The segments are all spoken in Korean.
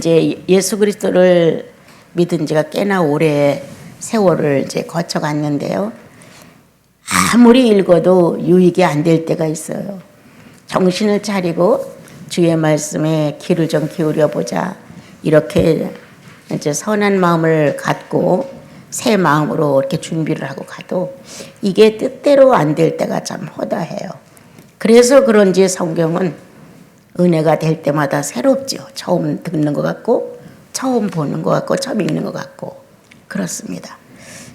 이제 예수 그리스도를 믿은 지가 꽤나 오래 세월을 이제 거쳐갔는데요. 아무리 읽어도 유익이 안 될 때가 있어요. 정신을 차리고 주의 말씀에 귀를 좀 기울여 보자. 이렇게 이제 선한 마음을 갖고 새 마음으로 이렇게 준비를 하고 가도 이게 뜻대로 안 될 때가 참 허다해요. 그래서 그런지 성경은 은혜가 될 때마다 새롭죠. 처음 듣는 것 같고 처음 보는 것 같고 처음 읽는 것 같고 그렇습니다.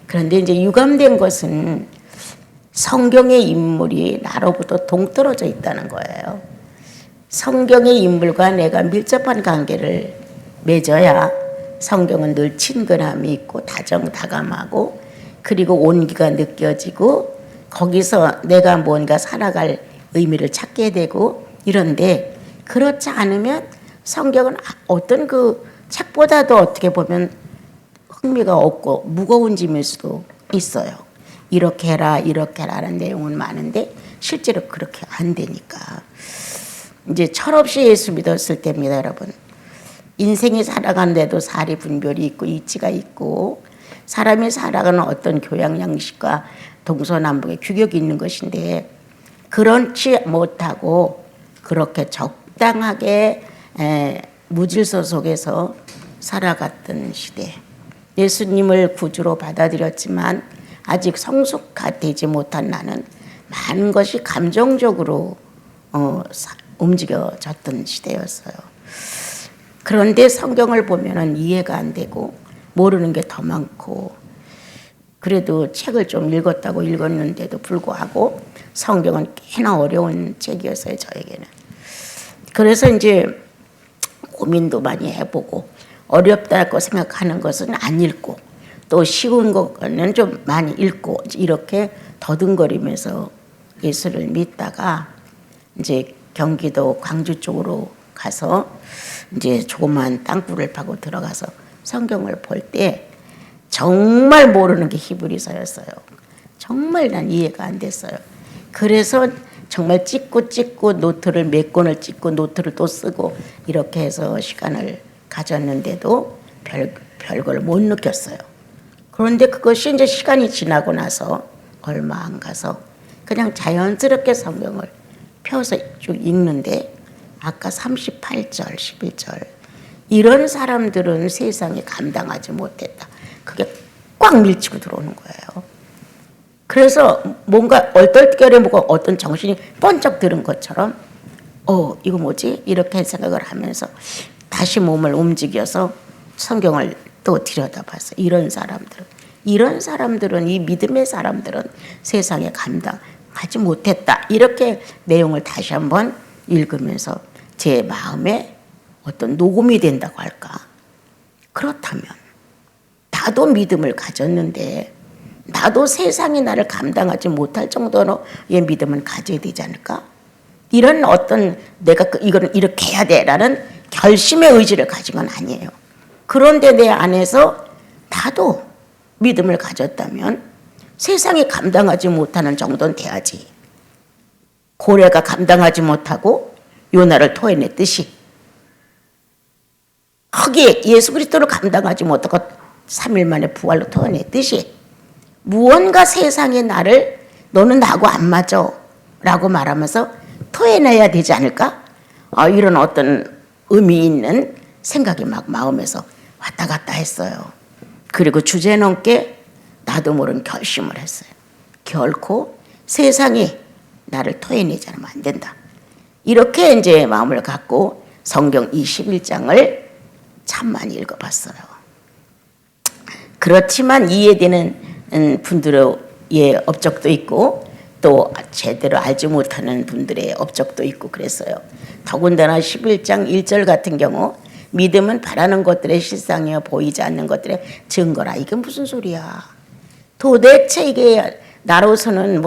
그런데 이제 유감된 것은 성경의 인물이 나로부터 동떨어져 있다는 거예요. 성경의 인물과 내가 밀접한 관계를 맺어야 성경은 늘 친근함이 있고 다정다감하고 그리고 온기가 느껴지고 거기서 내가 뭔가 살아갈 의미를 찾게 되고 이런데 그렇지 않으면 성경은 어떤 그 책보다도 어떻게 보면 흥미가 없고 무거운 짐일 수도 있어요. 이렇게 해라 이렇게 해라는 내용은 많은데 실제로 그렇게 안 되니까 이제 철없이 예수 믿었을 때입니다. 여러분 인생이 살아가는데도 사리 분별이 있고 이치가 있고 사람이 살아가는 어떤 교양 양식과 동서남북의 규격이 있는 것인데 그렇지 못하고 그렇게 적당하게 무질서 속에서 살아갔던 시대 예수님을 구주로 받아들였지만 아직 성숙되지 못한 나는 많은 것이 감정적으로 움직여졌던 시대였어요. 그런데 성경을 보면은 이해가 안 되고 모르는 게 더 많고 그래도 책을 좀 읽었는데도 불구하고 성경은 꽤나 어려운 책이었어요. 저에게는. 그래서 이제 고민도 많이 해보고 어렵다고 생각하는 것은 안 읽고 또 쉬운 거는 좀 많이 읽고 이렇게 더듬거리면서 예수를 믿다가 이제 경기도 광주 쪽으로 가서 이제 조그만 땅굴을 파고 들어가서 성경을 볼 때 정말 모르는 게 히브리서였어요. 정말 난 이해가 안 됐어요. 그래서 정말 찍고 노트를 몇 권을 찍고 노트를 또 쓰고 이렇게 해서 시간을 가졌는데도 별걸 못 느꼈어요. 그런데 그것이 이제 시간이 지나고 나서 얼마 안 가서 그냥 자연스럽게 성경을 펴서 쭉 읽는데 아까 38절, 11절 이런 사람들은 세상에 감당하지 못했다. 그게 꽉 밀치고 들어오는 거예요. 그래서 뭔가 얼떨결에 뭐가 어떤 정신이 번쩍 드는 것처럼 이거 뭐지? 이렇게 생각을 하면서 다시 몸을 움직여서 성경을 또 들여다봤어요. 이런 사람들은 이 믿음의 사람들은 세상에 감당하지 못했다. 이렇게 내용을 다시 한번 읽으면서 제 마음에 어떤 녹음이 된다고 할까? 그렇다면 나도 믿음을 가졌는데 나도 세상이 나를 감당하지 못할 정도로의 믿음은 가져야 되지 않을까? 이런 어떤 내가 이거는 이렇게 해야 돼라는 결심의 의지를 가진 건 아니에요. 그런데 내 안에서 나도 믿음을 가졌다면 세상이 감당하지 못하는 정도는 돼야지. 고래가 감당하지 못하고 요나를 토해냈듯이 흙이 예수 그리스도를 감당하지 못하고 3일 만에 부활로 토해냈듯이 무언가 세상에 나를 너는 나하고 안 맞아 라고 말하면서 토해내야 되지 않을까? 이런 어떤 의미 있는 생각이 막 마음에서 왔다 갔다 했어요. 그리고 주제넘게 나도 모르는 결심을 했어요. 결코 세상이 나를 토해내지 않으면 안 된다. 이렇게 이제 마음을 갖고 성경 21장을 참 많이 읽어봤어요. 그렇지만 이해되는 분들의 업적도 있고 또 제대로 알지 못하는 분들의 업적도 있고 그랬어요. 더군다나 11장 1절 같은 경우 믿음은 바라는 것들의 실상이요 보이지 않는 것들의 증거라. 이게 무슨 소리야. 도대체 이게 나로서는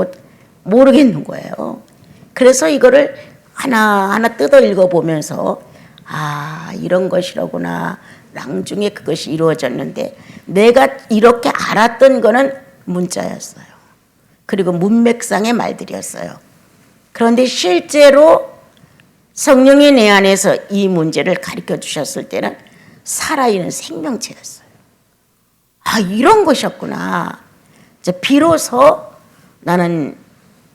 모르겠는 거예요. 그래서 이거를 하나하나 뜯어 읽어보면서 이런 것이로구나. 랑중에 그것이 이루어졌는데 내가 이렇게 알았던 거는 문자였어요. 그리고 문맥상의 말들이었어요. 그런데 실제로 성령이 내 안에서 이 문제를 가르쳐 주셨을 때는 살아있는 생명체였어요. 아, 이런 것이었구나. 이제 비로소 나는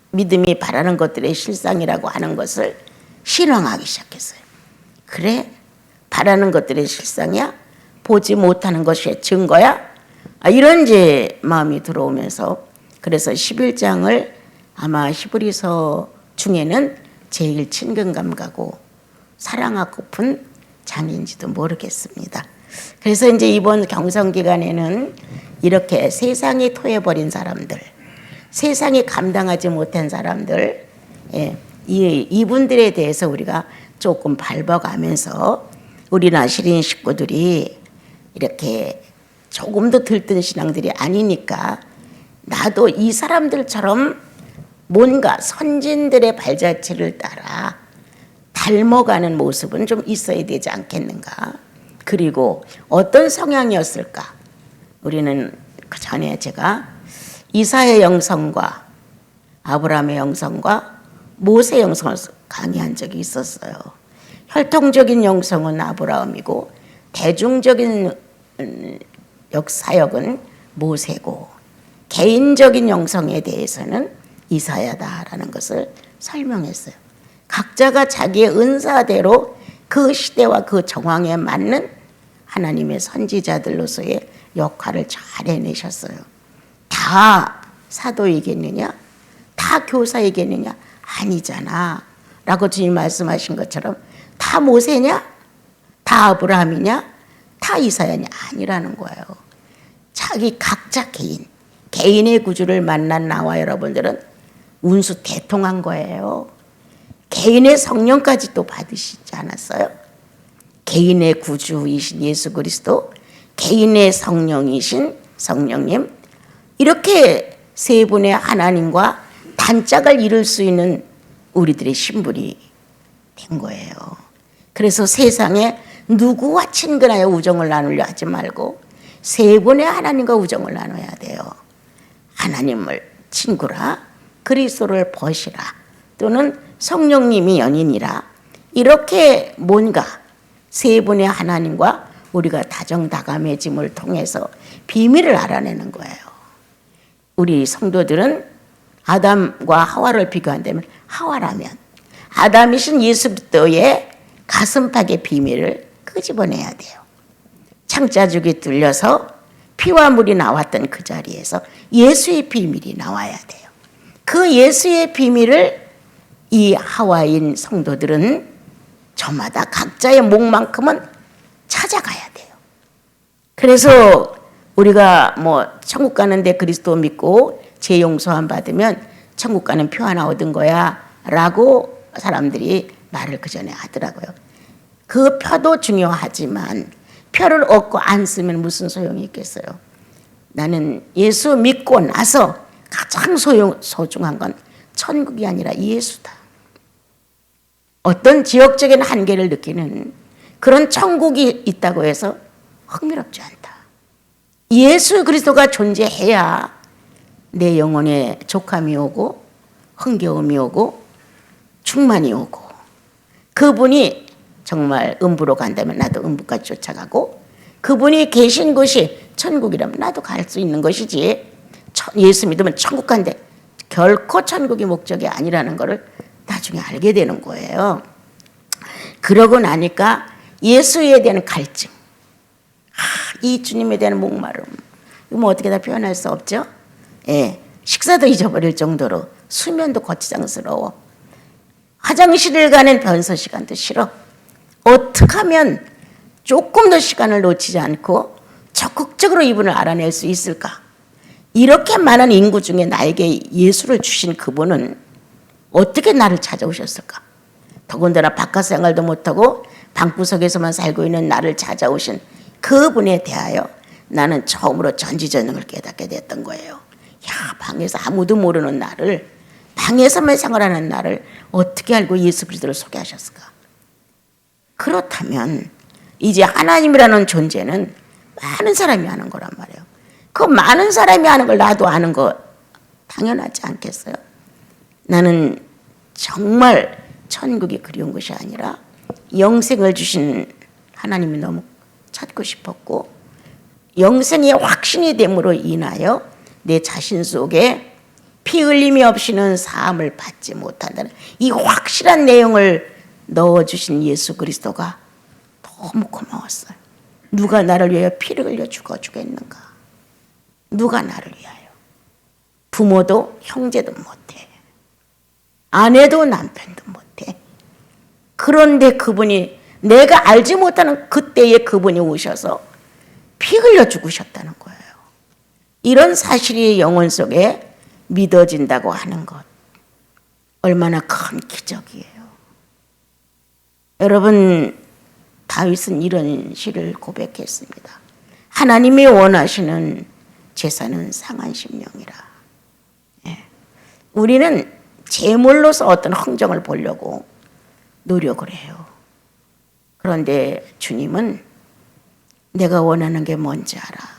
믿음이 바라는 것들의 실상이라고 하는 것을 신앙하기 시작했어요. 그래? 바라는 것들의 실상이야? 보지 못하는 것이 증거야? 아, 이런 이제 마음이 들어오면서 그래서 11장을 아마 히브리서 중에는 제일 친근감 가고 사랑하고픈 장인지도 모르겠습니다. 그래서 이제 이번 경성 기간에는 이렇게 세상이 토해버린 사람들, 세상이 감당하지 못한 사람들, 이분들에 대해서 우리가 조금 밟아가면서 우리나 시린 식구들이 이렇게 조금도 들뜬 신앙들이 아니니까 나도 이 사람들처럼 뭔가 선진들의 발자취를 따라 닮아가는 모습은 좀 있어야 되지 않겠는가. 그리고 어떤 성향이었을까. 우리는 그 전에 제가 이사의 영성과 아브라함의 영성과 모세의 영성을 강의한 적이 있었어요. 혈통적인 영성은 아브라함이고 대중적인 역사역은 모세고 개인적인 영성에 대해서는 이사야다라는 것을 설명했어요. 각자가 자기의 은사대로 그 시대와 그 정황에 맞는 하나님의 선지자들로서의 역할을 잘 해내셨어요. 다 사도이겠느냐? 다 교사이겠느냐? 아니잖아. 라고 주님 말씀하신 것처럼 다 모세냐? 다 아브라함이냐? 다 이사야냐? 아니라는 거예요. 자기 각자 개인의 구주를 만난 나와 여러분들은 운수 대통한 거예요. 개인의 성령까지 또 받으시지 않았어요? 개인의 구주이신 예수 그리스도, 개인의 성령이신 성령님, 이렇게 세 분의 하나님과 단짝을 이룰 수 있는 우리들의 신분이 된 거예요. 그래서 세상에 누구와 친근하여 우정을 나누려 하지 말고 세 분의 하나님과 우정을 나눠야 돼요. 하나님을 친구라, 그리스도를 벗이라, 또는 성령님이 연인이라, 이렇게 뭔가 세 분의 하나님과 우리가 다정다감해짐을 통해서 비밀을 알아내는 거예요. 우리 성도들은 아담과 하와를 비교한다면 하와라면 아담이신 예수 그리스도의 가슴팍의 비밀을 끄집어내야 돼요. 창자죽이 뚫려서 피와 물이 나왔던 그 자리에서 예수의 비밀이 나와야 돼요. 그 예수의 비밀을 이 하와인 성도들은 저마다 각자의 목만큼은 찾아가야 돼요. 그래서 우리가 뭐 천국 가는데 그리스도 믿고 죄 용서함 받으면 천국 가는 표 하나 얻은 거야 라고 사람들이 말을 그 전에 하더라고요. 그 표도 중요하지만 표를 얻고 안 쓰면 무슨 소용이 있겠어요. 나는 예수 믿고 나서 가장 소중한 건 천국이 아니라 예수다. 어떤 지역적인 한계를 느끼는 그런 천국이 있다고 해서 흥미롭지 않다. 예수 그리스도가 존재해야 내 영혼에 족함이 오고 흥겨움이 오고 충만이 오고, 그분이 정말 음부로 간다면 나도 음부까지 쫓아가고, 그분이 계신 곳이 천국이라면 나도 갈 수 있는 것이지, 예수 믿으면 천국 간대, 결코 천국이 목적이 아니라는 것을 나중에 알게 되는 거예요. 그러고 나니까 예수에 대한 갈증, 이 주님에 대한 목마름, 이거 뭐 어떻게 다 표현할 수 없죠. 식사도 잊어버릴 정도로, 수면도 거치장스러워, 화장실을 가는 변소 시간도 싫어. 어떻게 하면 조금 더 시간을 놓치지 않고 적극적으로 이분을 알아낼 수 있을까? 이렇게 많은 인구 중에 나에게 예수를 주신 그분은 어떻게 나를 찾아오셨을까? 더군다나 바깥 생활도 못하고 방구석에서만 살고 있는 나를 찾아오신 그분에 대하여 나는 처음으로 전지전능을 깨닫게 됐던 거예요. 야, 방에서 아무도 모르는 나를, 방에서만 생활하는 나를 어떻게 알고 예수 그리스도를 소개하셨을까? 그렇다면 이제 하나님이라는 존재는 많은 사람이 아는 거란 말이에요. 그 많은 사람이 아는 걸 나도 아는 거 당연하지 않겠어요? 나는 정말 천국이 그리운 것이 아니라 영생을 주신 하나님이 너무 찾고 싶었고 영생의 확신이 됨으로 인하여 내 자신 속에 피 흘림이 없이는 사함을 받지 못한다는 이 확실한 내용을 넣어주신 예수 그리스도가 너무 고마웠어요. 누가 나를 위하여 피를 흘려 죽어주겠는가? 누가 나를 위하여? 부모도 형제도 못해. 아내도 남편도 못해. 그런데 그분이 내가 알지 못하는 그때에 그분이 오셔서 피 흘려 죽으셨다는 거예요. 이런 사실이 영혼 속에 믿어진다고 하는 것 얼마나 큰 기적이에요. 여러분, 다윗은 이런 시를 고백했습니다. 하나님이 원하시는 제사는 상한 심령이라. 우리는 제물로서 어떤 흥정을 보려고 노력을 해요. 그런데 주님은 내가 원하는 게 뭔지 알아.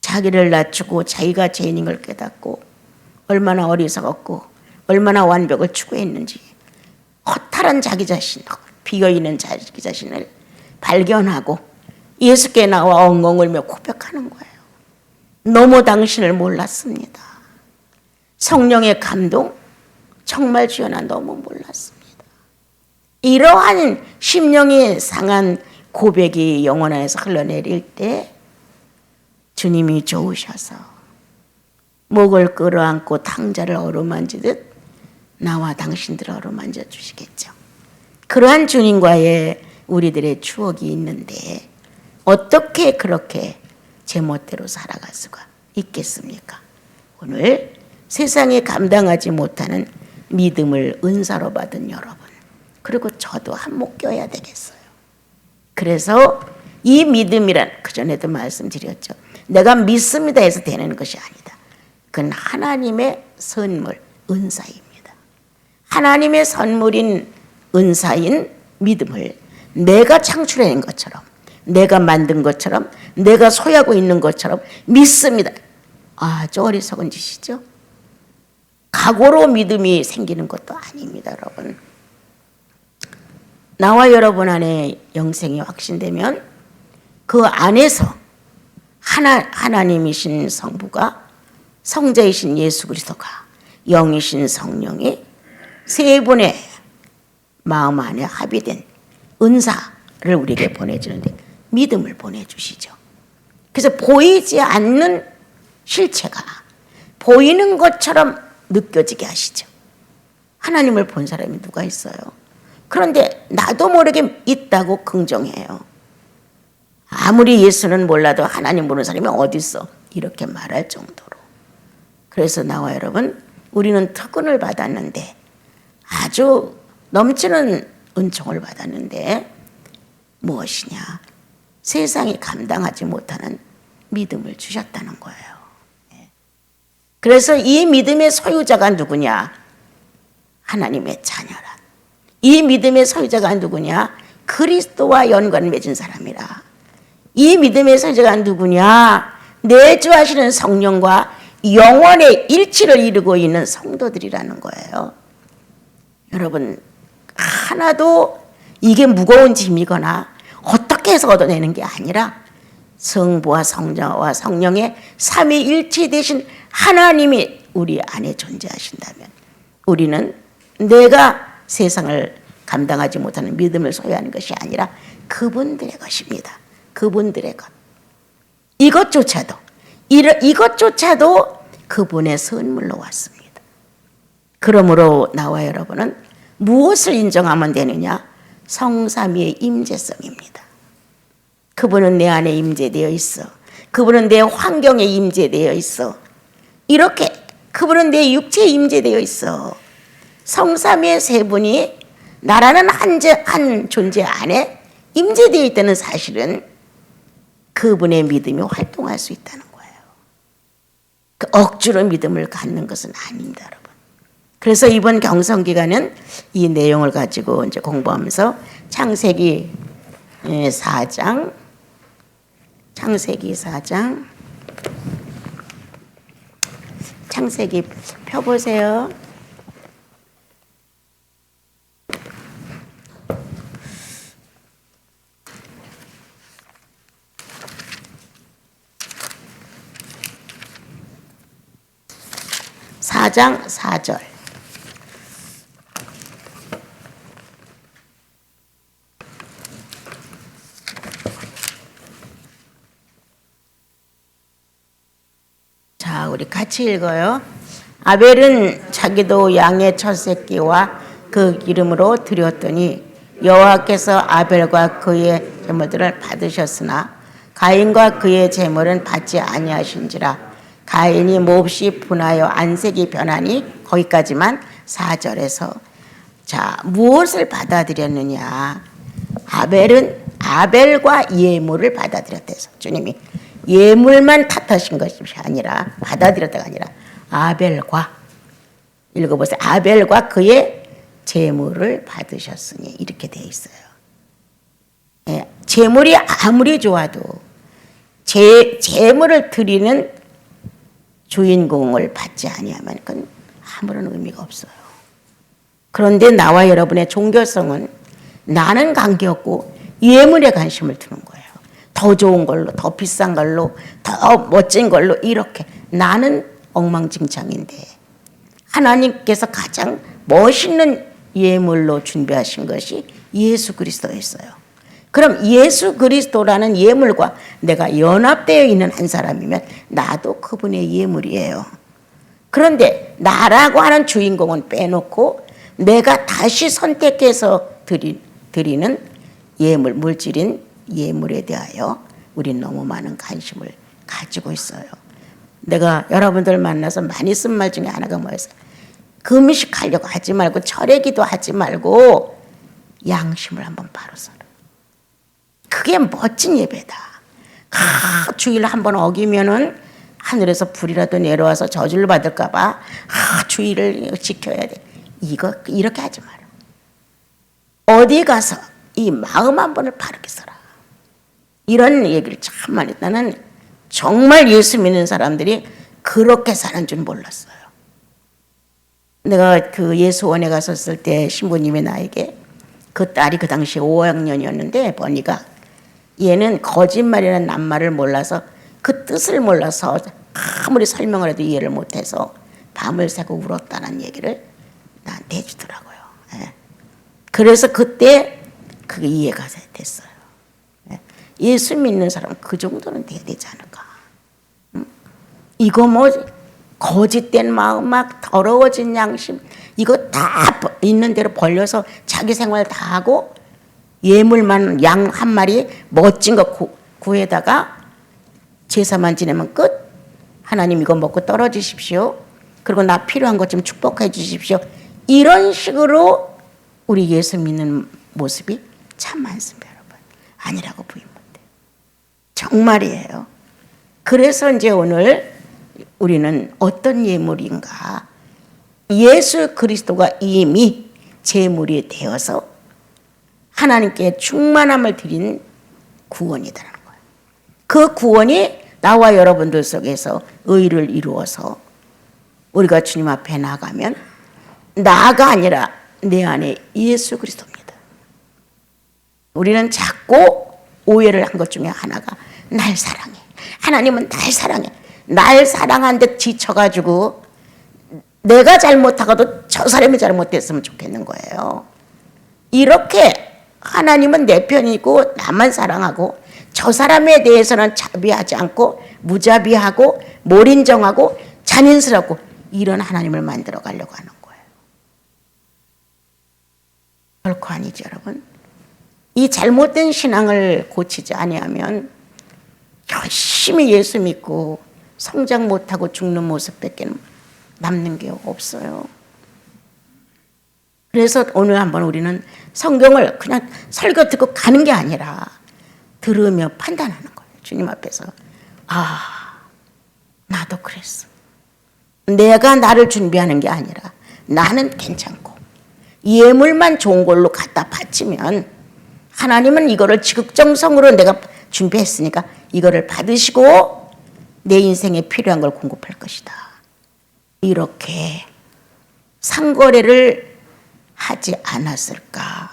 자기를 낮추고 자기가 죄인인 걸 깨닫고 얼마나 어리석었고 얼마나 완벽을 추구했는지 허탈한 자기 자신, 비어있는 자기 자신을 발견하고 예수께 나와 엉엉 울며 고백하는 거예요. 너무 당신을 몰랐습니다. 성령의 감동, 정말 주여 나 너무 몰랐습니다. 이러한 심령이 상한 고백이 영혼 안에서 흘러내릴 때 주님이 좋으셔서 목을 끌어안고 탕자를 어루만지듯 나와 당신들을 어루만져 주시겠죠. 그러한 주님과의 우리들의 추억이 있는데 어떻게 그렇게 제멋대로 살아갈 수가 있겠습니까? 오늘 세상에 감당하지 못하는 믿음을 은사로 받은 여러분, 그리고 저도 한몫 껴야 되겠어요. 그래서 이 믿음이란 그전에도 말씀드렸죠. 내가 믿습니다 해서 되는 것이 아니다. 그건 하나님의 선물, 은사입니다. 하나님의 선물인 은사인 믿음을 내가 창출해낸 것처럼, 내가 만든 것처럼, 내가 소유하고 있는 것처럼 믿습니다. 아주 어리석은 짓이죠. 각오로 믿음이 생기는 것도 아닙니다, 여러분. 나와 여러분 안에 영생이 확신되면 그 안에서 하나님이신 성부가, 성자이신 예수 그리스도가, 영이신 성령이 세 분의 마음 안에 합의된 은사를 우리에게 보내주는데 믿음을 보내주시죠. 그래서 보이지 않는 실체가 보이는 것처럼 느껴지게 하시죠. 하나님을 본 사람이 누가 있어요? 그런데 나도 모르게 있다고 긍정해요. 아무리 예수는 몰라도 하나님 보는 사람이 어디 있어? 이렇게 말할 정도로. 그래서 나와 여러분, 우리는 특권을 받았는데, 아주 넘치는 은총을 받았는데 무엇이냐? 세상이 감당하지 못하는 믿음을 주셨다는 거예요. 그래서 이 믿음의 소유자가 누구냐? 하나님의 자녀라. 이 믿음의 소유자가 누구냐? 그리스도와 연관을 맺은 사람이라. 이 믿음의 소유자가 누구냐? 내주하시는 성령과 영원의 일치를 이루고 있는 성도들이라는 거예요. 여러분, 하나도 이게 무거운 짐이거나 어떻게 해서 얻어내는 게 아니라 성부와 성자와 성령의 삼위일체 되신 하나님이 우리 안에 존재하신다면 우리는 내가 세상을 감당하지 못하는 믿음을 소유하는 것이 아니라 그분들의 것입니다. 그분들의 것. 이것조차도 그분의 선물로 왔습니다. 그러므로 나와 여러분은 무엇을 인정하면 되느냐? 성삼위의 임재성입니다. 그분은 내 안에 임재되어 있어. 그분은 내 환경에 임재되어 있어. 이렇게 그분은 내 육체에 임재되어 있어. 성삼위의 세 분이 나라는 한 존재 안에 임재되어 있다는 사실은 그분의 믿음이 활동할 수 있다는 거예요. 그 억지로 믿음을 갖는 것은 아닙니다, 여러분. 그래서 이번 경성기간은 이 내용을 가지고 이제 공부하면서 창세기 4장 창세기 펴보세요. 4장 4절. 자, 우리 같이 읽어요. 아벨은 자기도 양의 첫 새끼와 그 기름으로 드렸더니 여호와께서 아벨과 그의 제물들을 받으셨으나 가인과 그의 제물은 받지 아니하신지라. 가인이 몹시 분하여 안색이 변하니, 거기까지만 4절에서. 자, 무엇을 받아들였느냐? 아벨은 아벨과 예물을 받아들였대서. 주님이 예물만 탓하신 것이 아니라, 받아들였다가 아니라 아벨과, 읽어보세요. 아벨과 그의 제물을 받으셨으니, 이렇게 되어 있어요. 예, 제물이 아무리 좋아도 제물을 드리는 주인공을 받지 아니하면 그건 아무런 의미가 없어요. 그런데 나와 여러분의 종교성은 나는 관계없고 예물에 관심을 두는 거예요. 더 좋은 걸로, 더 비싼 걸로, 더 멋진 걸로, 이렇게. 나는 엉망진창인데 하나님께서 가장 멋있는 예물로 준비하신 것이 예수 그리스도였어요. 그럼 예수 그리스도라는 예물과 내가 연합되어 있는 한 사람이면 나도 그분의 예물이에요. 그런데 나라고 하는 주인공은 빼놓고 내가 다시 선택해서 드리는 예물, 물질인 예물에 대하여 우린 너무 많은 관심을 가지고 있어요. 내가 여러분들 만나서 많이 쓴 말 중에 하나가 뭐였어요? 금식하려고 하지 말고, 철회기도 하지 말고 양심을 한번 바로 서라. 그게 멋진 예배다. 주일 한번 어기면은 하늘에서 불이라도 내려와서 저주를 받을까봐 주일을 지켜야 돼. 이거 이렇게 하지 마라. 어디 가서 이 마음 한 번을 바르게 써라. 이런 얘기를 참 많이. 나는 정말 예수 믿는 사람들이 그렇게 사는 줄 몰랐어요. 내가 그 예수원에 갔었을 때 신부님이 나에게, 그 딸이 그 당시에 5학년이었는데 버니가, 얘는 거짓말이라는 낱말을 몰라서, 그 뜻을 몰라서 아무리 설명을 해도 이해를 못해서 밤을 새고 울었다는 얘기를 나한테 해주더라고요. 그래서 그때 그게 이해가 됐어요. 예수 믿는 사람은 그 정도는 돼야 되지 않을까. 이거 뭐 거짓된 마음, 막 더러워진 양심, 이거 다 있는 대로 벌려서 자기 생활 다 하고 예물만 양 한 마리 멋진 거 구해다가 제사만 지내면 끝. 하나님 이거 먹고 떨어지십시오. 그리고 나 필요한 것 좀 축복해 주십시오. 이런 식으로 우리 예수 믿는 모습이 참 많습니다, 여러분. 아니라고 부인 못해. 정말이에요. 그래서 이제 오늘 우리는 어떤 예물인가? 예수 그리스도가 이미 제물이 되어서 하나님께 충만함을 드린 구원이라는 거예요. 그 구원이 나와 여러분들 속에서 의를 이루어서 우리가 주님 앞에 나가면 나가 아니라 내 안에 예수 그리스도입니다. 우리는 자꾸 오해를 한 것 중에 하나가, 날 사랑해. 하나님은 날 사랑해. 날 사랑한 데 지쳐가지고 내가 잘못하고도 저 사람이 잘못됐으면 좋겠는 거예요. 이렇게 하나님은 내 편이고 나만 사랑하고 저 사람에 대해서는 자비하지 않고 무자비하고 몰인정하고 잔인스럽고, 이런 하나님을 만들어 가려고 하는 거예요. 결코 아니죠, 여러분. 이 잘못된 신앙을 고치지 아니하면 열심히 예수 믿고 성장 못하고 죽는 모습밖에 남는 게 없어요. 그래서 오늘 한번 우리는 성경을 그냥 설교 듣고 가는 게 아니라 들으며 판단하는 거예요. 주님 앞에서. 나도 그랬어. 내가 나를 준비하는 게 아니라 나는 괜찮고 예물만 좋은 걸로 갖다 바치면 하나님은 이거를 지극정성으로 내가 준비했으니까 이거를 받으시고 내 인생에 필요한 걸 공급할 것이다. 이렇게 상거래를 하지 않았을까?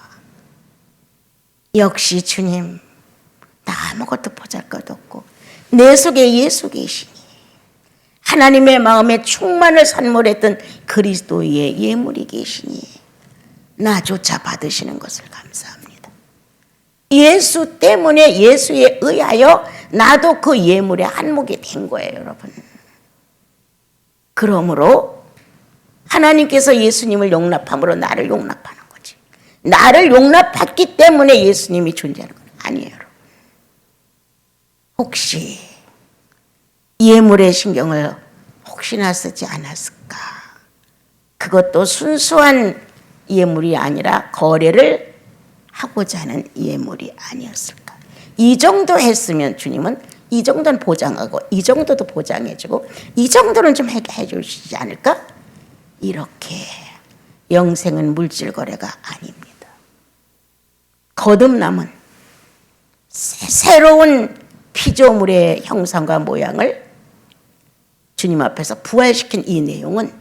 역시 주님, 나 아무것도 보잘것없고 내 속에 예수 계시니 하나님의 마음에 충만을 선물했던 그리스도의 예물이 계시니 나조차 받으시는 것을 감사합니다. 예수 때문에, 예수에 의하여 나도 그 예물의 한몫이 된 거예요, 여러분. 그러므로 하나님께서 예수님을 용납함으로 나를 용납하는 거지. 나를 용납했기 때문에 예수님이 존재하는 건 아니에요, 여러분. 혹시 예물의 신경을 혹시나 쓰지 않았을까? 그것도 순수한 예물이 아니라 거래를 하고자 하는 예물이 아니었을까? 이 정도 했으면 주님은 이 정도는 보장하고 이 정도도 보장해주고 이 정도는 좀 해주시지 않을까? 이렇게 영생은 물질 거래가 아닙니다. 거듭남은 새로운 피조물의 형상과 모양을 주님 앞에서 부활시킨 이 내용은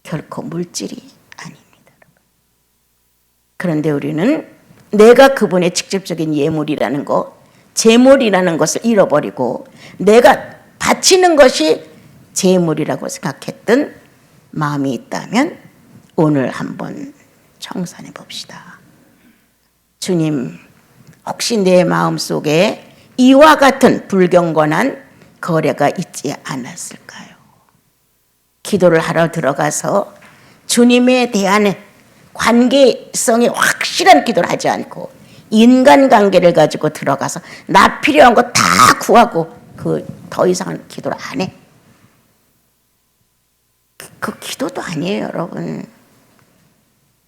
결코 물질이 아닙니다. 그런데 우리는 내가 그분의 직접적인 예물이라는 것, 제물이라는 것을 잃어버리고 내가 바치는 것이 제물이라고 생각했던 마음이 있다면 오늘 한번 청산해 봅시다. 주님, 혹시 내 마음속에 이와 같은 불경건한 거래가 있지 않았을까요? 기도를 하러 들어가서 주님에 대한 관계성이 확실한 기도를 하지 않고 인간관계를 가지고 들어가서 나 필요한 거 다 구하고 그 더 이상은 기도를 안 해. 그 기도도 아니에요, 여러분.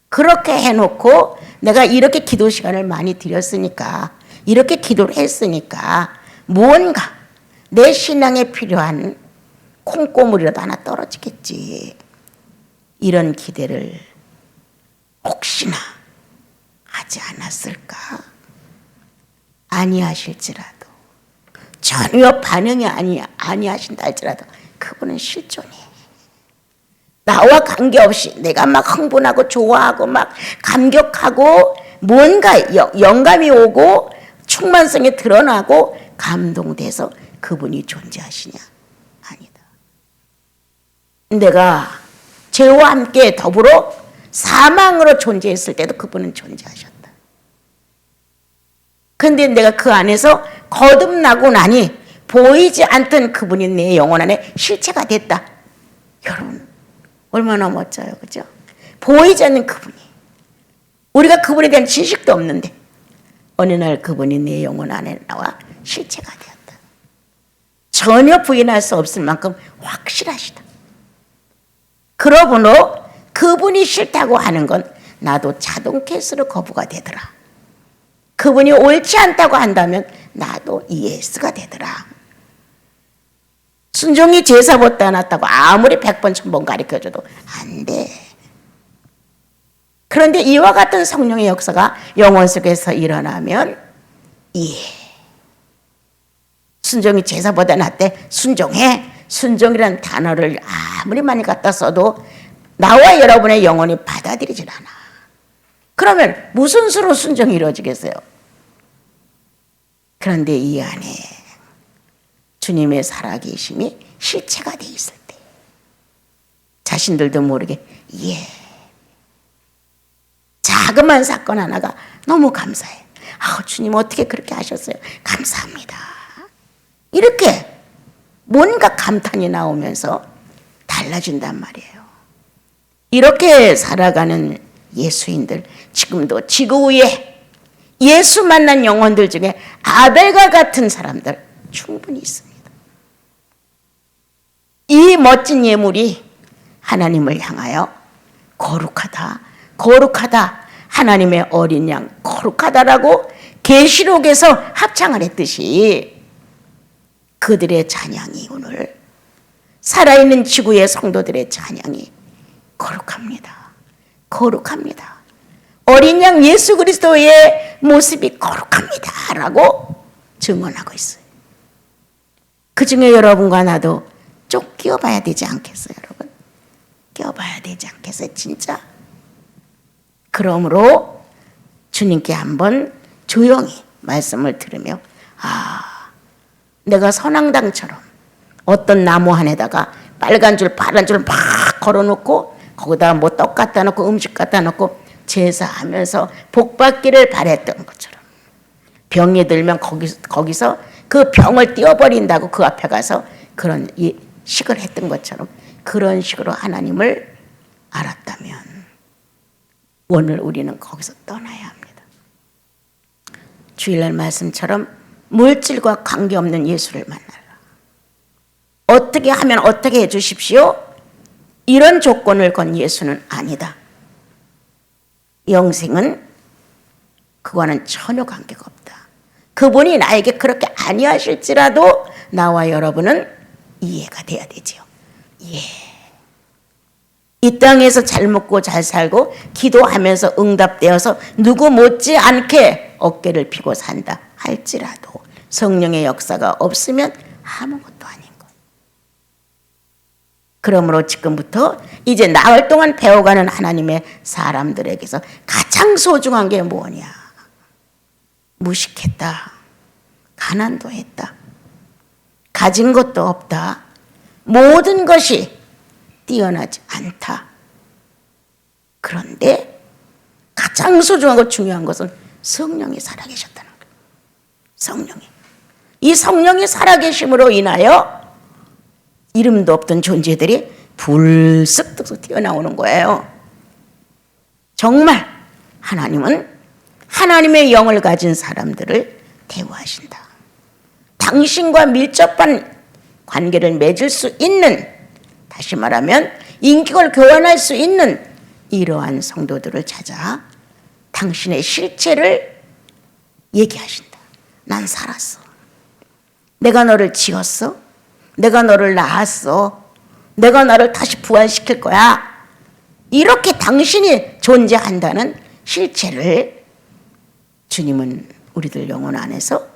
그렇게 해놓고 내가 이렇게 기도 시간을 많이 드렸으니까, 이렇게 기도를 했으니까 무언가 내 신앙에 필요한 콩고물이라도 하나 떨어지겠지. 이런 기대를 혹시나 하지 않았을까? 아니하실지라도, 전혀 반응이 아니하신다 할지라도 그분은 실존이. 나와 관계없이 내가 막 흥분하고 좋아하고 막 감격하고 뭔가 영감이 오고 충만성이 드러나고 감동돼서 그분이 존재하시냐? 아니다. 내가 죄와 함께 더불어 사망으로 존재했을 때도 그분은 존재하셨다. 근데 내가 그 안에서 거듭나고 나니 보이지 않던 그분이 내 영혼 안에 실체가 됐다. 여러분, 얼마나 멋져요, 그죠? 보이지 않는 그분이. 우리가 그분에 대한 지식도 없는데 어느 날 그분이 내 영혼 안에 나와 실체가 되었다. 전혀 부인할 수 없을 만큼 확실하시다. 그러므로 그분이 싫다고 하는 건 나도 자동 케이스로 거부가 되더라. 그분이 옳지 않다고 한다면 나도 예스가 되더라. 순종이 제사보다 낫다고 아무리 100번 1000번 가르쳐줘도 안 돼. 그런데 이와 같은 성령의 역사가 영혼 속에서 일어나면 순종이 제사보다 낫대. 순종해. 순종이라는 단어를 아무리 많이 갖다 써도 나와 여러분의 영혼이 받아들이질 않아. 그러면 무슨 수로 순종이 이루어지겠어요? 그런데 이 안에 주님의 살아계심이 실체가 돼 있을 때 자신들도 모르게 자그마한 사건 하나가 너무 감사해. 주님 어떻게 그렇게 하셨어요? 감사합니다. 이렇게 뭔가 감탄이 나오면서 달라진단 말이에요. 이렇게 살아가는 예수인들, 지금도 지구 위에 예수 만난 영혼들 중에 아벨과 같은 사람들 충분히 있습니다. 이 멋진 예물이 하나님을 향하여 거룩하다, 거룩하다, 하나님의 어린 양 거룩하다라고 계시록에서 합창을 했듯이 그들의 찬양이 오늘 살아있는 지구의 성도들의 찬양이 거룩합니다. 거룩합니다. 어린 양 예수 그리스도의 모습이 거룩합니다 라고 증언하고 있어요. 그 중에 여러분과 나도 좀 끼워봐야 되지 않겠어요, 여러분? 끼워봐야 되지 않겠어요, 진짜? 그러므로 주님께 한번 조용히 말씀을 들으며 내가 선앙당처럼 어떤 나무 안에다가 빨간 줄 파란 줄 막 걸어놓고 거기다가 뭐 떡 갖다 놓고 음식 갖다 놓고 제사하면서 복받기를 바랬던 것처럼, 병이 들면 거기서 그 병을 띄워버린다고 그 앞에 가서 그런 식을 했던 것처럼, 그런 식으로 하나님을 알았다면 오늘 우리는 거기서 떠나야 합니다. 주일날 말씀처럼 물질과 관계없는 예수를 만나라. 어떻게 하면 어떻게 해주십시오? 이런 조건을 건 예수는 아니다. 영생은 그거는 전혀 관계가 없다. 그분이 나에게 그렇게 아니하실지라도 나와 여러분은 이해가 돼야 되지요. 예. 이 땅에서 잘 먹고 잘 살고 기도하면서 응답되어서 누구 못지않게 어깨를 펴고 산다 할지라도 성령의 역사가 없으면 아무것도 아닌 것. 그러므로 지금부터 이제 나흘 동안 배워가는 하나님의 사람들에게서 가장 소중한 게 뭐냐? 무식했다. 가난도 했다. 가진 것도 없다. 모든 것이 뛰어나지 않다. 그런데 가장 소중하고 중요한 것은 성령이 살아계셨다는 거예요. 성령이. 이 성령이 살아계심으로 인하여 이름도 없던 존재들이 불쑥 튀어나오는 거예요. 정말 하나님은 하나님의 영을 가진 사람들을 대우하신다. 당신과 밀접한 관계를 맺을 수 있는, 다시 말하면 인격을 교환할 수 있는 이러한 성도들을 찾아 당신의 실체를 얘기하신다. 난 살았어. 내가 너를 지었어. 내가 너를 낳았어. 내가 너를 다시 부활시킬 거야. 이렇게 당신이 존재한다는 실체를 주님은 우리들 영혼 안에서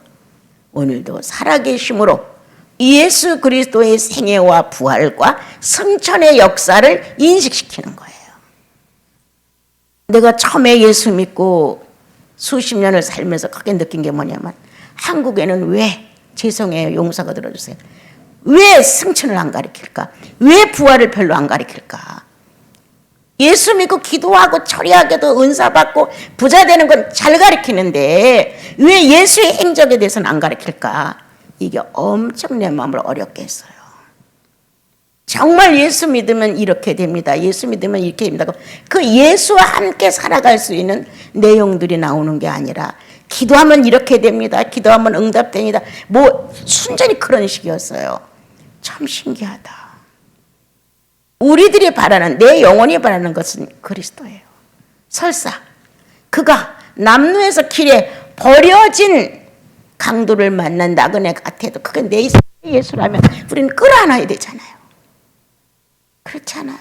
오늘도 살아계심으로 예수 그리스도의 생애와 부활과 성천의 역사를 인식시키는 거예요. 내가 처음에 예수 믿고 수십 년을 살면서 크게 느낀 게 뭐냐면, 한국에는 왜, 죄송해요, 용서가 들어주세요, 왜 승천을 안 가르칠까? 왜 부활을 별로 안 가르칠까? 예수 믿고 기도하고 처리하게도 은사 받고 부자 되는 건 잘 가르치는데 왜 예수의 행적에 대해서는 안 가르칠까? 이게 엄청 내 마음을 어렵게 했어요. 정말 예수 믿으면 이렇게 됩니다. 예수 믿으면 이렇게 됩니다. 그 예수와 함께 살아갈 수 있는 내용들이 나오는 게 아니라, 기도하면 이렇게 됩니다. 기도하면 응답됩니다. 뭐 순전히 그런 식이었어요. 참 신기하다. 우리들이 바라는, 내 영혼이 바라는 것은 그리스도예요. 설사 그가 남루에서 길에 버려진 강도를 만난 나그네 같아도 그게 내 인생의 예수라면 우리는 끌어안아야 되잖아요. 그렇지 않아요.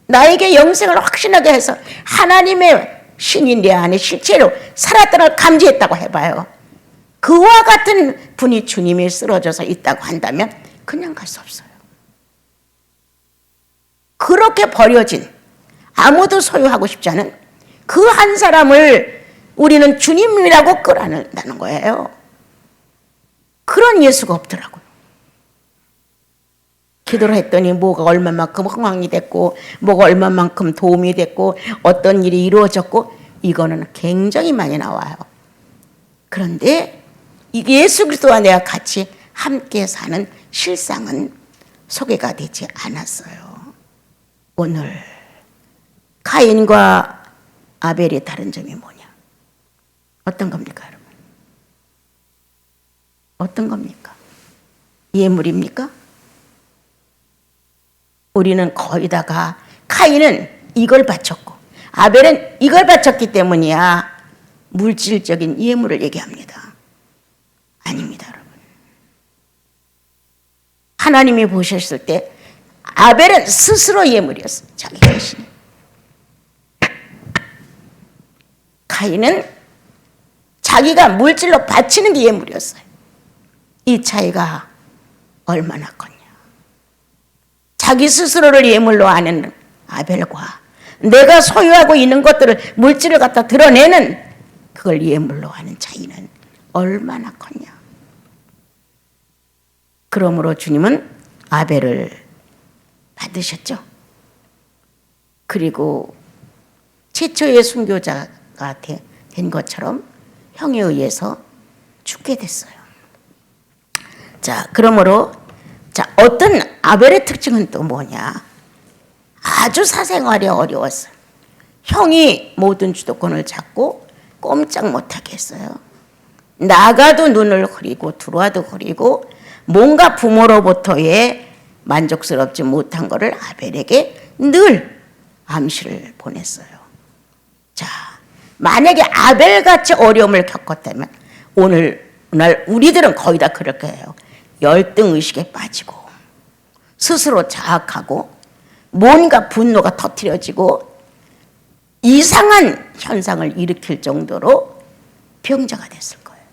나에게 영생을 확신하게 해서 하나님의 신이 내 안에 실제로 살았다는 걸 감지했다고 해봐요. 그와 같은 분이 주님이 쓰러져서 있다고 한다면 그냥 갈 수 없어요. 그렇게 버려진, 아무도 소유하고 싶지 않은 그 한 사람을 우리는 주님이라고 끌어안는다는 거예요. 그런 예수가 없더라고요. 기도를 했더니 뭐가 얼마만큼 흥황이 됐고, 뭐가 얼마만큼 도움이 됐고, 어떤 일이 이루어졌고, 이거는 굉장히 많이 나와요. 그런데 예수 그리스도와 내가 같이 함께 사는 실상은 소개가 되지 않았어요. 오늘 가인과 아벨의 다른 점이 뭐냐? 어떤 겁니까, 여러분? 어떤 겁니까? 예물입니까? 우리는 거의 다가, 가인은 이걸 바쳤고 아벨은 이걸 바쳤기 때문이야 물질적인 예물을 얘기합니다. 아닙니다, 여러분. 하나님이 보셨을 때 아벨은 스스로 예물이었어요. 자기 자신이. 가인은 자기가 물질로 바치는 게 예물이었어요. 이 차이가 얼마나 컸냐. 자기 스스로를 예물로 하는 아벨과 내가 소유하고 있는 것들을, 물질을 갖다 드러내는 그걸 예물로 하는 차이는 얼마나 컸냐. 그러므로 주님은 아벨을 받으셨죠. 그리고 최초의 순교자가 된 것처럼 형에 의해서 죽게 됐어요. 자, 그러므로 어떤 아벨의 특징은 또 뭐냐? 아주 사생활이 어려웠어요. 형이 모든 주도권을 잡고 꼼짝 못하게 했어요. 나가도 눈을 흐리고 들어와도 흐리고 뭔가 부모로부터의 만족스럽지 못한 것을 아벨에게 늘 암시를 보냈어요. 자, 만약에 아벨같이 어려움을 겪었다면 오늘날 우리들은 거의 다 그럴 거예요. 열등의식에 빠지고 스스로 자학하고 뭔가 분노가 터뜨려지고 이상한 현상을 일으킬 정도로 병자가 됐을 거예요.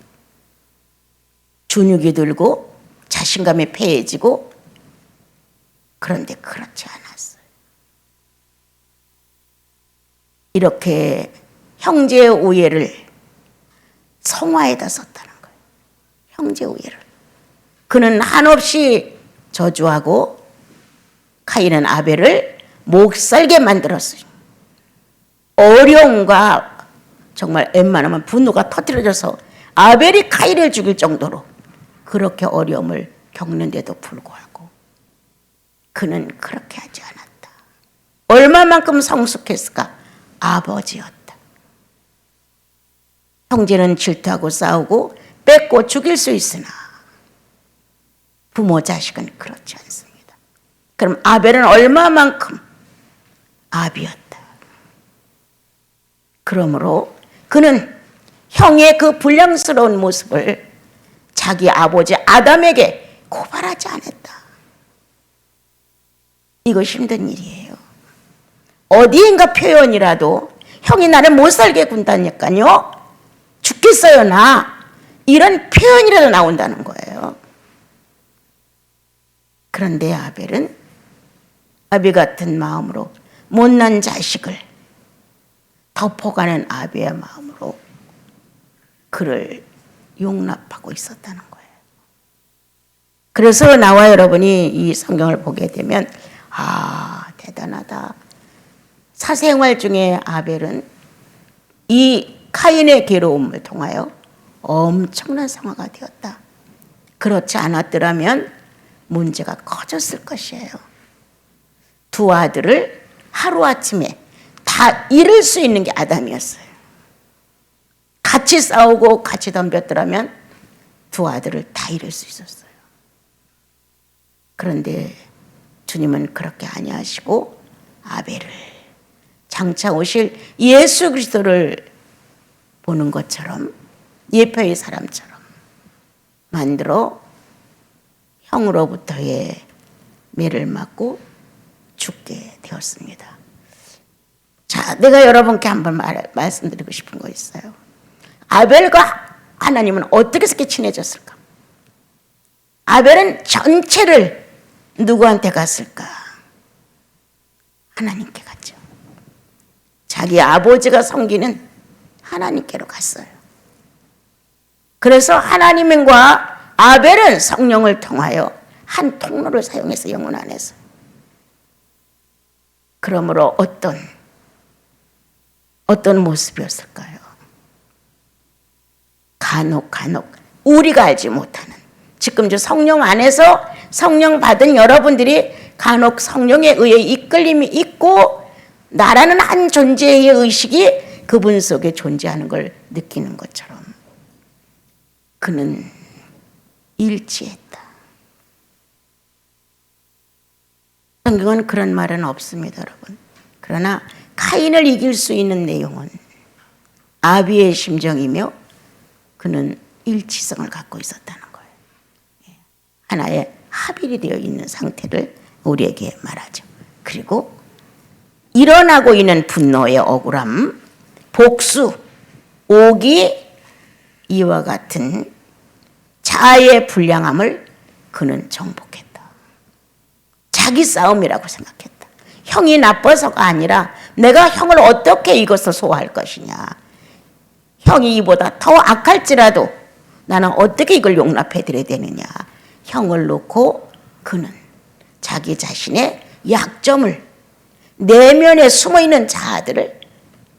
주눅이 들고 자신감이 패해지고. 그런데 그렇지 않았어요. 이렇게 형제의 우애를 성화에다 썼다는 거예요. 형제의 우애를. 그는 한없이 저주하고 카인은 아벨을 못살게 만들었어요. 어려움과 정말 웬만하면 분노가 터뜨려져서 아벨이 카인을 죽일 정도로 그렇게 어려움을 겪는데도 불구하고 그는 그렇게 하지 않았다. 얼마만큼 성숙했을까? 아버지였다. 형제는 질투하고 싸우고 뺏고 죽일 수 있으나 부모 자식은 그렇지 않습니다. 그럼 아벨은 얼마만큼 아비였다. 그러므로 그는 형의 그 불량스러운 모습을 자기 아버지 아담에게 고발하지 않았다. 이거 힘든 일이에요. 어디인가 표현이라도 형이 나를 못 살게 군다니까요. 죽겠어요 나. 이런 표현이라도 나온다는 거예요. 그런데 아벨은 아비 같은 마음으로 못난 자식을 덮어가는 아비의 마음으로 그를 용납하고 있었다는 거예요. 그래서 나와 여러분이 이 성경을 보게 되면 대단하다. 사생활 중에 아벨은 이 카인의 괴로움을 통하여 엄청난 성화가 되었다. 그렇지 않았더라면 문제가 커졌을 것이에요. 두 아들을 하루아침에 다 잃을 수 있는 게 아담이었어요. 같이 싸우고 같이 덤볐더라면 두 아들을 다 잃을 수 있었어요. 그런데 주님은 그렇게 아니하시고 아벨을 장차 오실 예수 그리스도를 보는 것처럼 예표의 사람처럼 만들어 형으로부터의 매를 맞고 죽게 되었습니다. 자, 내가 여러분께 한번 말씀드리고 싶은 거 있어요. 아벨과 하나님은 어떻게 그렇게 친해졌을까? 아벨은 전체를 누구한테 갔을까? 하나님께 갔죠. 자기 아버지가 섬기는 하나님께로 갔어요. 그래서 하나님과 아벨은 성령을 통하여 한 통로를 사용해서 영혼 안에서. 그러므로 어떤 모습이었을까요? 간혹 우리가 알지 못하는, 지금 저 성령 안에서 성령 받은 여러분들이 간혹 성령에 의해 이끌림이 있고 나라는 한 존재의 의식이 그분 속에 존재하는 걸 느끼는 것처럼 그는 일치했다. 성경은 그런 말은 없습니다, 여러분. 그러나 카인을 이길 수 있는 내용은 아비의 심정이며 그는 일치성을 갖고 있었다는 거예요. 하나의 합일이 되어 있는 상태를 우리에게 말하죠. 그리고 일어나고 있는 분노의 억울함, 복수, 오기, 이와 같은 자아의 불량함을 그는 정복했다. 자기 싸움이라고 생각했다. 형이 나빠서가 아니라 내가 형을 어떻게 이것을 소화할 것이냐. 형이 이보다 더 악할지라도 나는 어떻게 이걸 용납해 드려야 되느냐. 형을 놓고 그는 자기 자신의 약점을, 내면에 숨어있는 자아들을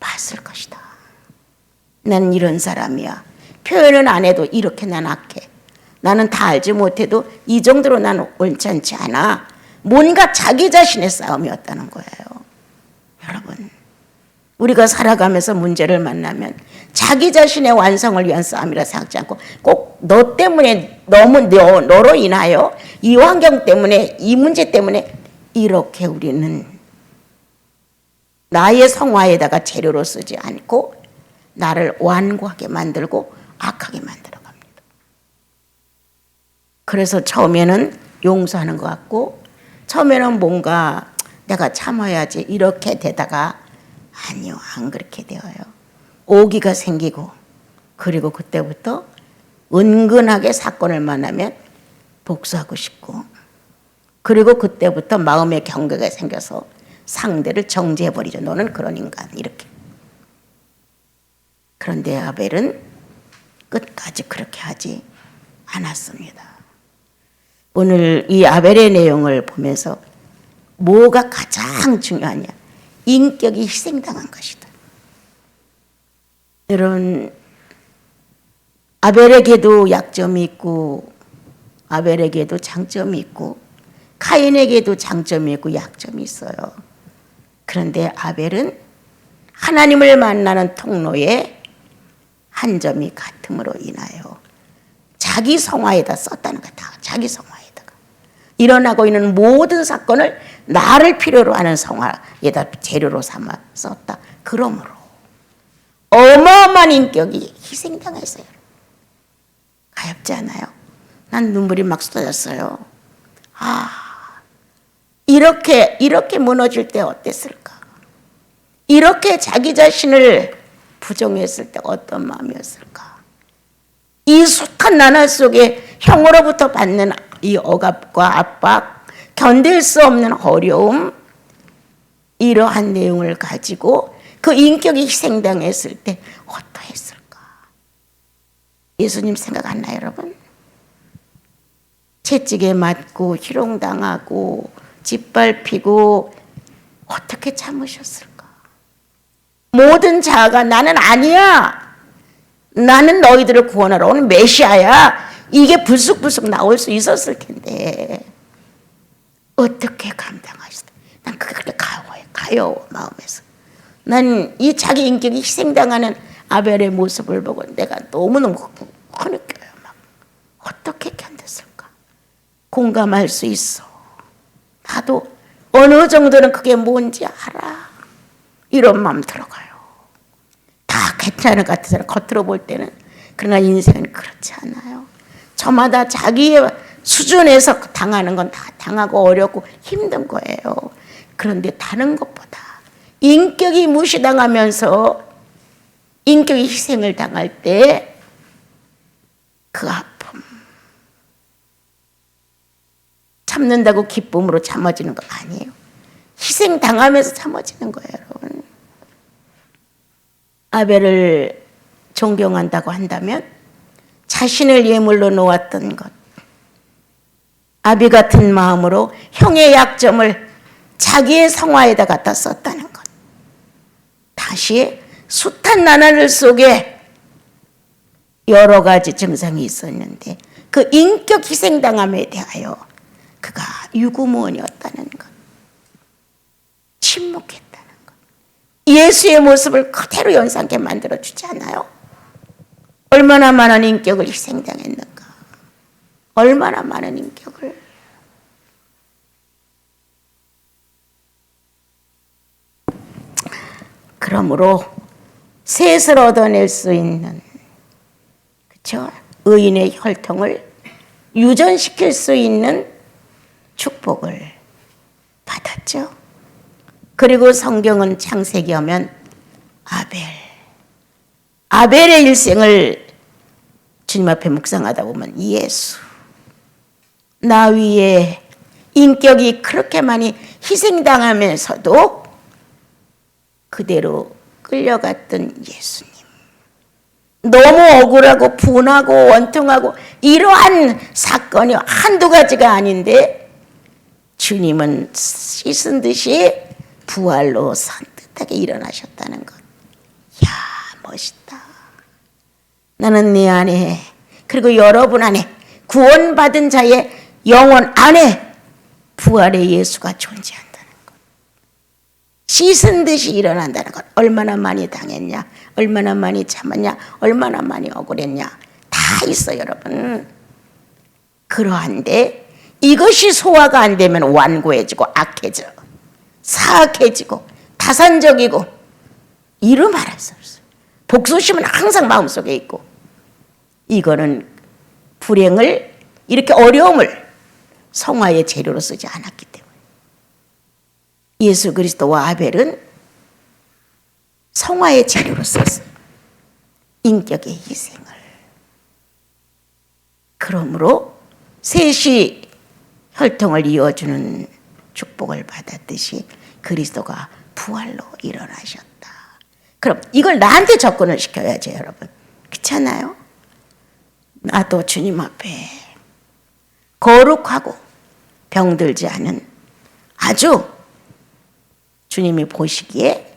봤을 것이다. 나는 이런 사람이야. 표현은 안 해도 이렇게 난 악해. 나는 다 알지 못해도 이 정도로 나는 옳지 않아. 뭔가 자기 자신의 싸움이었다는 거예요. 여러분, 우리가 살아가면서 문제를 만나면 자기 자신의 완성을 위한 싸움이라 생각하지 않고 꼭 너 때문에, 너로 인하여 이 환경 때문에, 이 문제 때문에 이렇게 우리는 나의 성화에다가 재료로 쓰지 않고 나를 완고하게 만들고 악하게 만들어 갑니다. 그래서 처음에는 용서하는 것 같고, 처음에는 뭔가 내가 참아야지 이렇게 되다가 아니요, 안 그렇게 되어요. 오기가 생기고, 그리고 그때부터 은근하게 사건을 만나면 복수하고 싶고, 그리고 그때부터 마음의 경계가 생겨서 상대를 정죄해버리죠. 너는 그런 인간, 이렇게. 그런데 아벨은 끝까지 그렇게 하지 않았습니다. 오늘 이 아벨의 내용을 보면서 뭐가 가장 중요하냐? 인격이 희생당한 것이다. 여러분, 아벨에게도 약점이 있고 아벨에게도 장점이 있고 카인에게도 장점이 있고 약점이 있어요. 그런데 아벨은 하나님을 만나는 통로에 한 점이 같음으로 인하여 자기 성화에다 썼다는 거다. 자기 성화에다가 일어나고 있는 모든 사건을 나를 필요로 하는 성화에다 재료로 삼아 썼다. 그러므로 어마어마한 인격이 희생당했어요. 가엽지 않아요? 난 눈물이 막 쏟아졌어요. 이렇게 무너질 때 어땠을까? 이렇게 자기 자신을 부정했을 때 어떤 마음이었을까? 이 숱한 나날 속에 형으로부터 받는 이 억압과 압박, 견딜 수 없는 어려움, 이러한 내용을 가지고 그 인격이 희생당했을 때 어떠했을까? 예수님 생각 안 나요, 여러분? 채찍에 맞고 희롱당하고 짓밟히고 어떻게 참으셨을까? 모든 자아가 나는 아니야, 나는 너희들을 구원하러 오는 메시아야, 이게 불쑥불쑥 나올 수 있었을 텐데 어떻게 감당하시다? 난 그게 그렇게 가여워 마음에서. 난 이 자기 인격이 희생당하는 아벨의 모습을 보고 내가 너무너무 화느껴요. 막 어떻게 견뎠을까? 공감할 수 있어. 나도 어느 정도는 그게 뭔지 알아. 이런 마음 들어가요. 다 괜찮을 것 같아서 겉으로 볼 때는. 그러나 인생은 그렇지 않아요. 저마다 자기의 수준에서 당하는 건 다 당하고 어렵고 힘든 거예요. 그런데 다른 것보다 인격이 무시당하면서 인격이 희생을 당할 때 그 아픔, 참는다고 기쁨으로 참아지는 거 아니에요. 희생당하면서 참아지는 거예요, 여러분. 아벨을 존경한다고 한다면 자신을 예물로 놓았던 것, 아비 같은 마음으로 형의 약점을 자기의 성화에다 갖다 썼다는 것, 다시 숱한 나날 속에 여러 가지 증상이 있었는데 그 인격 희생당함에 대하여 그가 유구무원이었다는 것, 침묵했다는 것, 예수의 모습을 그대로 연상케 만들어주지 않아요? 얼마나 많은 인격을 희생당했는가? 얼마나 많은 인격을. 그러므로 셋을 얻어낼 수 있는, 그렇죠? 의인의 혈통을 유전시킬 수 있는 축복을 받았죠. 그리고 성경은 창세기 하면 아벨의 일생을 주님 앞에 묵상하다 보면 예수, 나 위에 인격이 그렇게 많이 희생당하면서도 그대로 끌려갔던 예수님, 너무 억울하고 분하고 원통하고 이러한 사건이 한두 가지가 아닌데 주님은 씻은 듯이 부활로 산뜻하게 일어나셨다는 것. 이야, 멋있다. 나는 내 안에, 그리고 여러분 안에, 구원받은 자의 영혼 안에 부활의 예수가 존재한다는 것. 씻은 듯이 일어난다는 것. 얼마나 많이 당했냐, 얼마나 많이 참았냐, 얼마나 많이 억울했냐, 다 있어 여러분. 그러한데 이것이 소화가 안 되면 완고해지고 악해져, 사악해지고 타산적이고 이루 말할 수 없어요. 복수심은 항상 마음속에 있고, 이거는 불행을, 이렇게 어려움을 성화의 재료로 쓰지 않았기 때문에. 예수 그리스도와 아벨은 성화의 재료로 썼어요. 인격의 희생을. 그러므로 셋이 혈통을 이어주는 축복을 받았듯이 그리스도가 부활로 일어나셨다. 그럼 이걸 나한테 접근을 시켜야죠, 여러분. 그렇잖아요? 나도 주님 앞에 거룩하고 병들지 않은 아주 주님이 보시기에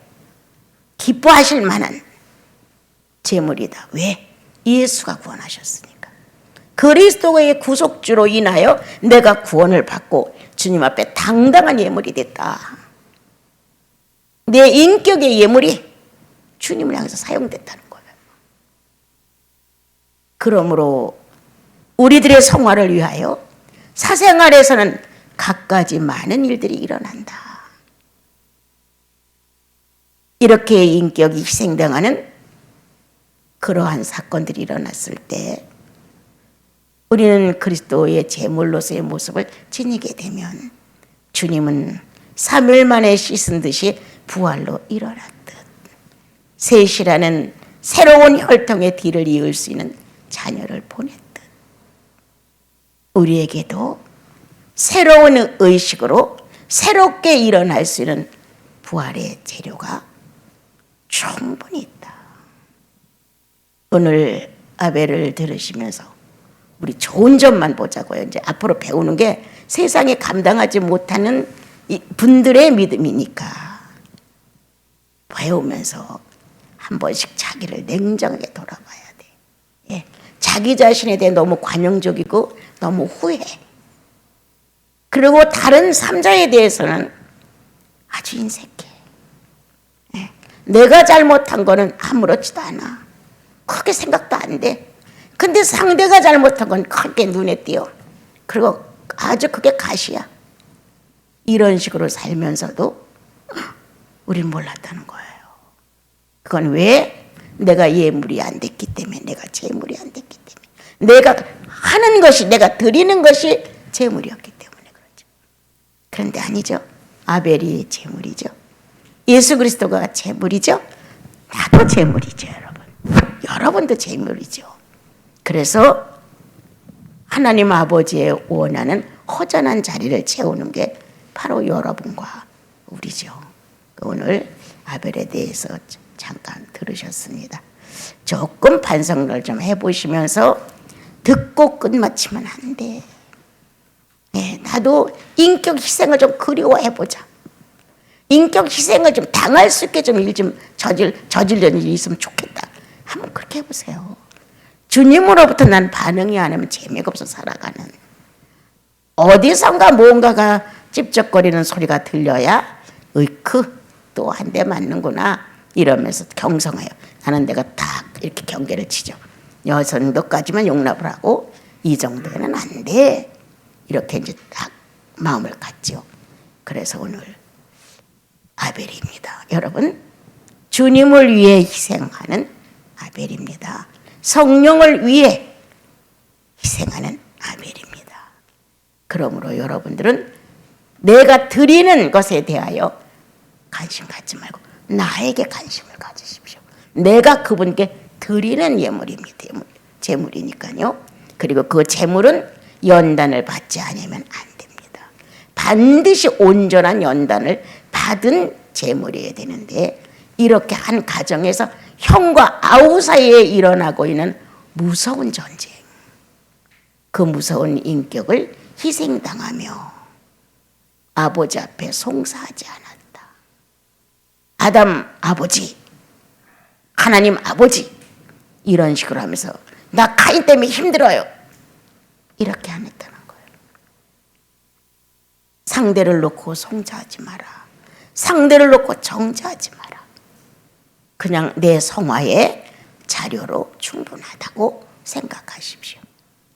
기뻐하실 만한 제물이다. 왜? 예수가 구원하셨으니까. 그리스도의 구속주로 인하여 내가 구원을 받고 주님 앞에 당당한 예물이 됐다. 내 인격의 예물이 주님을 향해서 사용됐다는 거예요. 그러므로 우리들의 성화를 위하여 사생활에서는 갖가지 많은 일들이 일어난다. 이렇게 인격이 희생당하는 그러한 사건들이 일어났을 때 우리는 그리스도의 제물로서의 모습을 지니게 되면 주님은 3일 만에 씻은 듯이 부활로 일어났듯 셋이라는 새로운 혈통의 뒤를 이을 수 있는 자녀를 보냈듯 우리에게도 새로운 의식으로 새롭게 일어날 수 있는 부활의 재료가 충분히 있다. 오늘 아벨을 들으시면서 우리 좋은 점만 보자고요. 이제 앞으로 배우는 게 세상에 감당하지 못하는 분들의 믿음이니까 배우면서 한 번씩 자기를 냉정하게 돌아봐야 돼. 예. 자기 자신에 대해 너무 관용적이고 너무 후회. 그리고 다른 삼자에 대해서는 아주 인색해. 예. 내가 잘못한 거는 아무렇지도 않아. 크게 생각도 안 돼. 근데 상대가 잘못한 건 크게 눈에 띄어. 그리고 아주 그게 가시야. 이런 식으로 살면서도 우린 몰랐다는 거예요. 그건 왜? 내가 예물이 안 됐기 때문에, 내가 제물이 안 됐기 때문에, 내가 하는 것이, 내가 드리는 것이 제물이었기 때문에 그렇죠. 그런데 아니죠. 아벨이 제물이죠. 예수 그리스도가 제물이죠. 나도 제물이죠, 여러분. 여러분도 제물이죠. 그래서 하나님 아버지의 원하는 허전한 자리를 채우는 게 바로 여러분과 우리죠. 오늘 아벨에 대해서 잠깐 들으셨습니다. 조금 반성을 좀 해보시면서 듣고 끝마치면 안 돼. 네, 나도 인격 희생을 좀 그리워해보자. 인격 희생을 좀 당할 수 있게 좀 일 좀 저질려는 일이 있으면 좋겠다. 한번 그렇게 해보세요. 주님으로부터 난 반응이 안 하면 재미가 없어 살아가는. 어디선가 뭔가가 찝쩍거리는 소리가 들려야 으이크 또 한 대 맞는구나 이러면서 경성해요. 나는 내가 딱 이렇게 경계를 치죠. 여 정도까지만 용납을 하고 이 정도는 안 돼. 이렇게 이제 딱 마음을 갖죠. 그래서 오늘 아벨입니다. 여러분, 주님을 위해 희생하는 아벨입니다. 성령을 위해 희생하는 아벨입니다. 그러므로 여러분들은 내가 드리는 것에 대하여 관심 갖지 말고 나에게 관심을 가지십시오. 내가 그분께 드리는 예물입니다. 제물이니까요. 그리고 그 제물은 연단을 받지 않으면 안 됩니다. 반드시 온전한 연단을 받은 제물이어야 되는데 이렇게 한 가정에서 형과 아우 사이에 일어나고 있는 무서운 전쟁, 그 무서운 인격을 희생당하며 아버지 앞에 송사하지 않았다. 아담 아버지, 하나님 아버지, 이런 식으로 하면서 나 카인 때문에 힘들어요, 이렇게 안 했다는 거예요. 상대를 놓고 송사하지 마라. 상대를 놓고 정죄하지 마라. 그냥 내 성화의 자료로 충분하다고 생각하십시오.